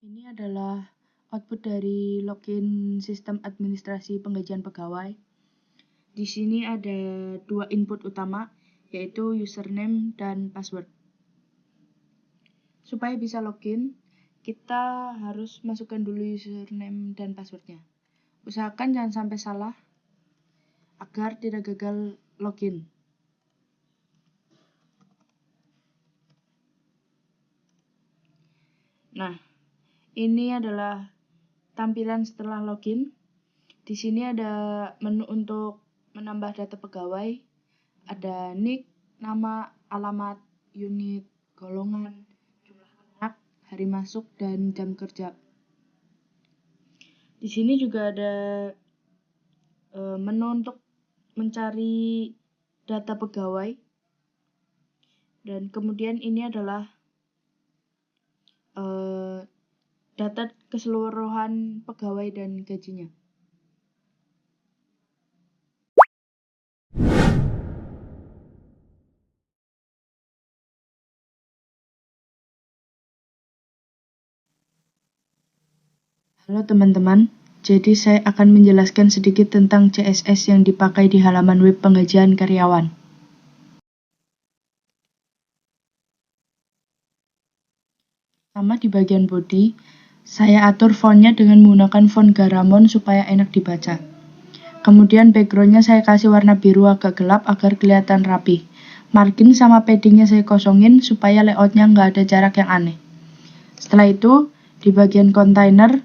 Ini adalah output dari login sistem administrasi penggajian pegawai. Di sini ada dua input utama, yaitu username dan password. Supaya bisa login, kita harus masukkan dulu username dan passwordnya. Usahakan jangan sampai salah agar tidak gagal login. Nah, ini adalah tampilan setelah login. Di sini ada menu untuk menambah data pegawai, ada nick, nama, alamat, unit, golongan, jumlah anak, hari masuk, dan jam kerja. Di sini juga ada menu untuk mencari data pegawai, dan kemudian ini adalah data keseluruhan pegawai dan gajinya. Halo teman-teman, jadi saya akan menjelaskan sedikit tentang CSS yang dipakai di halaman web penggajian karyawan. Pertama di bagian body, saya atur fontnya dengan menggunakan font Garamond supaya enak dibaca. Kemudian backgroundnya saya kasih warna biru agak gelap agar kelihatan rapi. Margin sama paddingnya saya kosongin supaya layoutnya nggak ada jarak yang aneh. Setelah itu, di bagian container,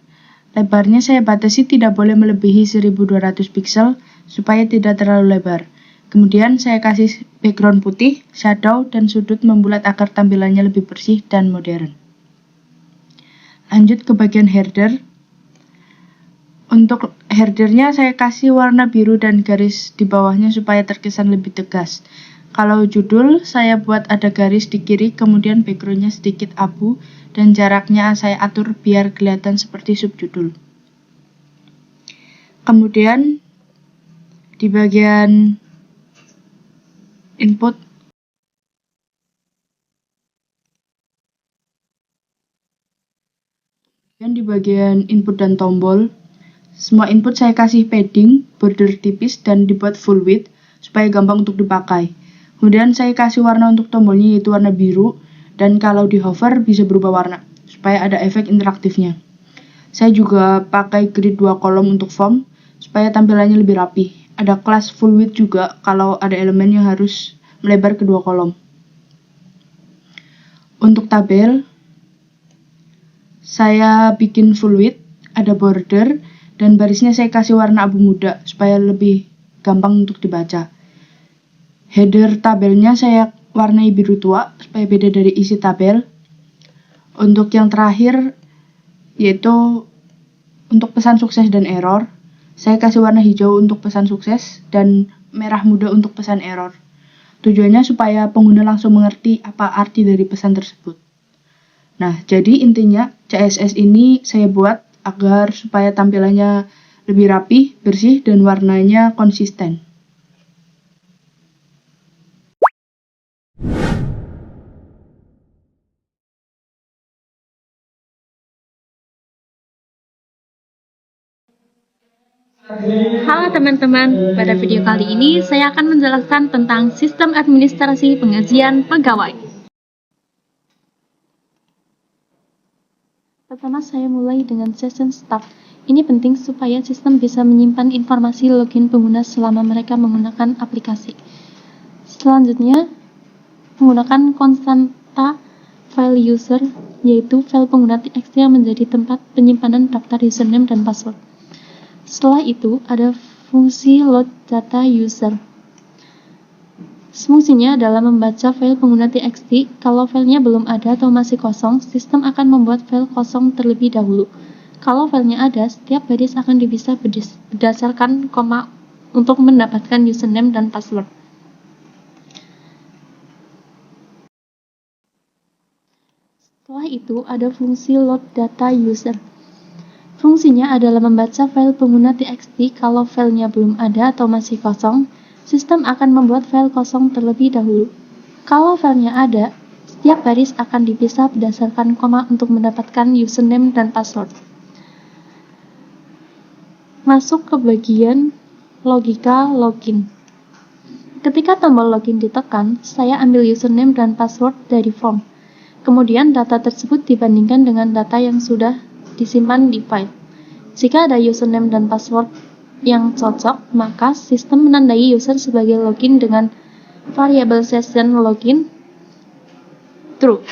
lebarnya saya batasi tidak boleh melebihi 1200 pixel supaya tidak terlalu lebar. Kemudian saya kasih background putih, shadow, dan sudut membulat agar tampilannya lebih bersih dan modern. Lanjut ke bagian header. Untuk headernya saya kasih warna biru dan garis di bawahnya supaya terkesan lebih tegas. Kalau judul, saya buat ada garis di kiri, kemudian backgroundnya sedikit abu, dan jaraknya saya atur biar kelihatan seperti subjudul. Kemudian di bagian input, dan di bagian input dan tombol, semua input saya kasih padding, border tipis, dan dibuat full width supaya gampang untuk dipakai. Kemudian saya kasih warna untuk tombolnya yaitu warna biru, dan kalau di hover bisa berubah warna supaya ada efek interaktifnya. Saya juga pakai grid 2 kolom untuk form supaya tampilannya lebih rapi. Ada kelas full width juga kalau ada elemen yang harus melebar ke 2 kolom. Untuk tabel, saya bikin full width, ada border, dan barisnya saya kasih warna abu muda supaya lebih gampang untuk dibaca. Header tabelnya saya warnai biru tua supaya beda dari isi tabel. Untuk yang terakhir, yaitu untuk pesan sukses dan error, saya kasih warna hijau untuk pesan sukses dan merah muda untuk pesan error. Tujuannya supaya pengguna langsung mengerti apa arti dari pesan tersebut. Nah, jadi intinya CSS ini saya buat agar supaya tampilannya lebih rapi, bersih, dan warnanya konsisten. Halo teman-teman, pada video kali ini saya akan menjelaskan tentang sistem administrasi penggajian pegawai. Pertama saya mulai dengan session start. Ini penting supaya sistem bisa menyimpan informasi login pengguna selama mereka menggunakan aplikasi. Selanjutnya, menggunakan konstanta file user, yaitu file pengguna txt yang menjadi tempat penyimpanan daftar username dan password. Setelah itu, ada fungsi load data user. Fungsinya adalah membaca file pengguna txt. Kalau filenya belum ada atau masih kosong, sistem akan membuat file kosong terlebih dahulu. Kalau filenya ada, setiap baris akan dipisah berdasarkan koma untuk mendapatkan username dan password. Setelah itu, ada fungsi load data user. Fungsinya adalah membaca file pengguna txt. Kalau filenya belum ada atau masih kosong, sistem akan membuat file kosong terlebih dahulu. Kalau filenya ada, Setiap baris akan dipisah berdasarkan koma untuk mendapatkan username dan password. Masuk ke bagian logika login. Ketika tombol login ditekan, saya ambil username dan password dari form. Kemudian data tersebut dibandingkan dengan data yang sudah disimpan di file. Jika ada username dan password yang cocok, maka sistem menandai user sebagai login dengan variabel session login true,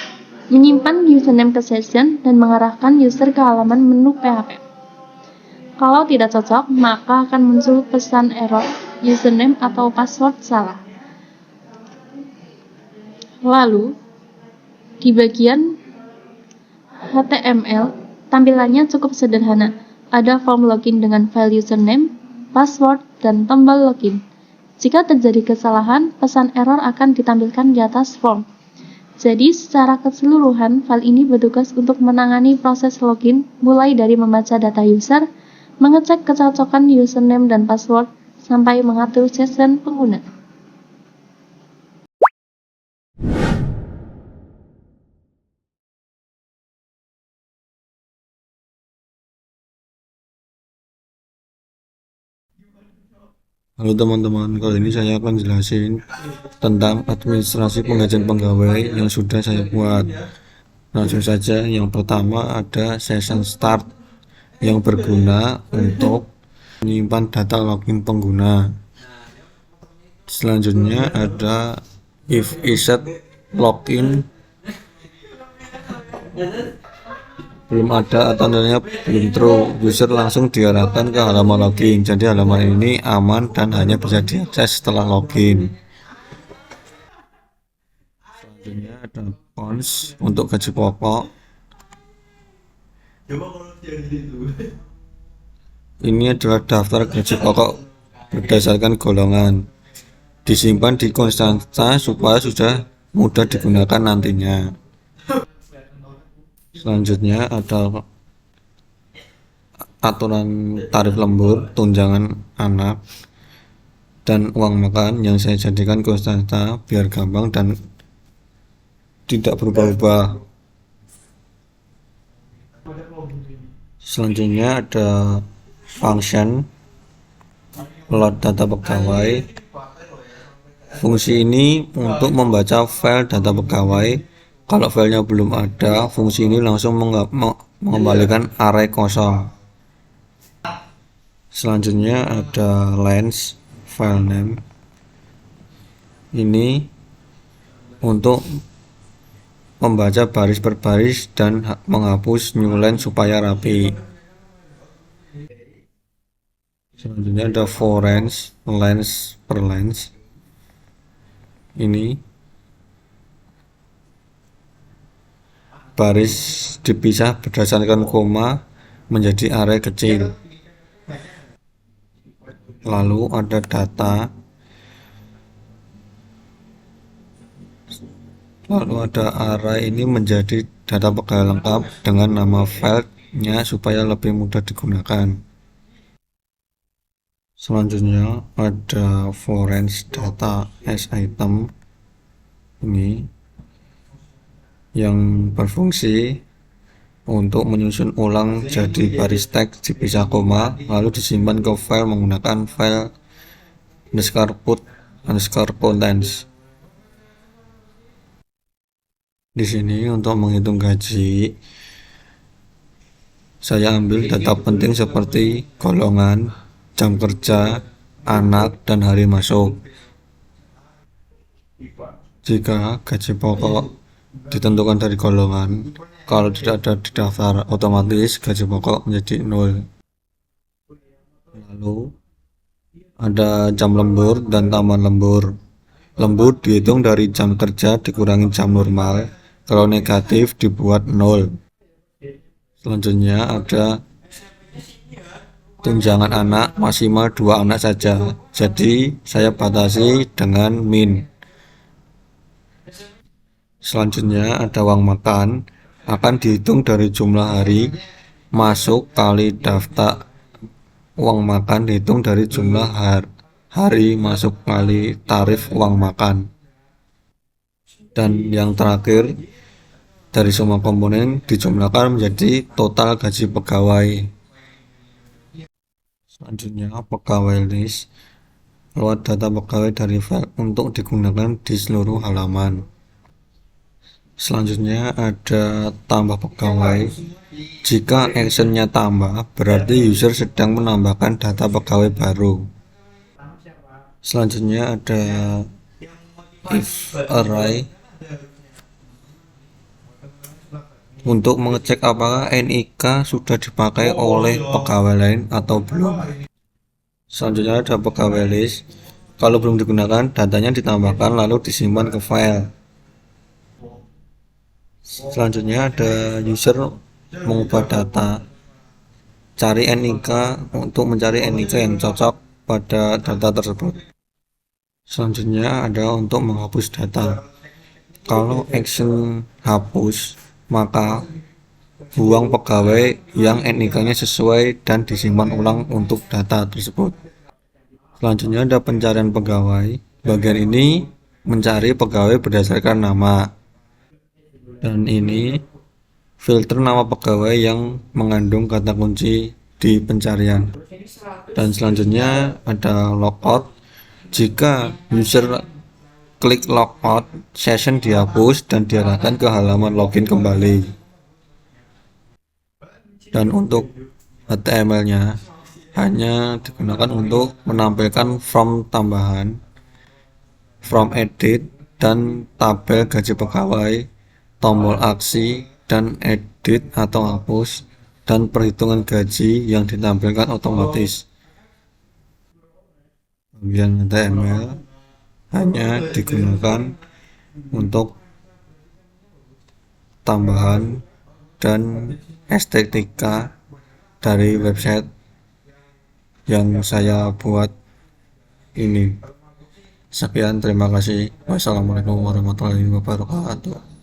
menyimpan username ke session dan mengarahkan user ke halaman menu PHP. Kalau tidak cocok, maka akan muncul pesan error username atau password salah. Lalu, di bagian HTML, tampilannya cukup sederhana. Ada form login dengan file username, password, dan tombol login. Jika terjadi kesalahan, pesan error akan ditampilkan di atas form. Jadi, secara keseluruhan, file ini bertugas untuk menangani proses login, mulai dari membaca data user, mengecek kecocokan username dan password, sampai mengatur session pengguna. Halo teman-teman, kali ini saya akan jelasin tentang administrasi penggajian pegawai yang sudah saya buat. Langsung saja, yang pertama ada session start yang berguna untuk menyimpan data login pengguna. Selanjutnya ada if iset login belum ada atau tandanya belum true, user langsung diarahkan ke halaman login. Jadi halaman ini aman dan hanya bisa diakses setelah login. Selanjutnya ada cons untuk gaji pokok. Ini adalah daftar gaji pokok berdasarkan golongan, disimpan di konstanta supaya sudah mudah digunakan nantinya. Selanjutnya ada aturan tarif lembur, tunjangan anak, dan uang makan yang saya jadikan konstanta biar gampang dan tidak berubah-ubah. Selanjutnya ada function load data pegawai. Fungsi ini untuk membaca file data pegawai. Kalau filenya belum ada, fungsi ini langsung mengembalikan array kosong. Selanjutnya ada lens file name. Ini untuk membaca baris per baris dan menghapus new line supaya rapi. Selanjutnya ada for range lens per lens. Ini baris dipisah berdasarkan koma menjadi array kecil. Lalu ada data. Lalu ada array ini menjadi data pegawai lengkap dengan nama filenya supaya lebih mudah digunakan. Selanjutnya ada for range data as item. Ini yang berfungsi untuk menyusun ulang jadi baris teks dipisah koma lalu disimpan ke file menggunakan file _put _contents. Di sini untuk menghitung gaji saya ambil data penting seperti golongan, jam kerja, anak, dan hari masuk. Jika gaji pokok ditentukan dari golongan, kalau tidak ada di daftar, otomatis gaji pokok menjadi 0. Lalu ada jam lembur dan tambahan lembur. Lembur dihitung dari jam kerja dikurangi jam normal, kalau negatif dibuat 0. Selanjutnya ada tunjangan anak maksimal 2 anak saja, jadi saya batasi dengan min. Selanjutnya ada uang makan, akan dihitung dari jumlah hari masuk kali daftar. Uang makan dihitung dari jumlah hari masuk kali tarif uang makan. Dan yang terakhir, dari semua komponen dijumlahkan menjadi total gaji pegawai. Selanjutnya, pegawai list. Load data pegawai dari file untuk digunakan di seluruh halaman. Selanjutnya ada tambah pegawai. Jika actionnya tambah, berarti user sedang menambahkan data pegawai baru. Selanjutnya ada if array untuk mengecek apakah NIK sudah dipakai oleh pegawai lain atau belum. Selanjutnya ada pegawai list. Kalau belum digunakan, datanya ditambahkan lalu disimpan ke file. Selanjutnya ada user mengubah data. Cari NIK untuk mencari NIK yang cocok pada data tersebut. Selanjutnya ada untuk menghapus data. Kalau action hapus, maka buang pegawai yang NIK-nya sesuai dan disimpan ulang untuk data tersebut. Selanjutnya ada pencarian pegawai. Bagian ini mencari pegawai berdasarkan nama. Dan ini filter nama pegawai yang mengandung kata kunci di pencarian. Dan selanjutnya ada logout. Jika user klik logout, session dihapus dan diarahkan ke halaman login kembali. Dan untuk HTML-nya hanya digunakan untuk menampilkan form tambahan, form edit, dan tabel gaji pegawai, tombol aksi, dan edit atau hapus, dan perhitungan gaji yang ditampilkan otomatis. Bagian HTML hanya digunakan untuk tambahan dan estetika dari website yang saya buat ini. Sekian, terima kasih. Wassalamualaikum warahmatullahi wabarakatuh.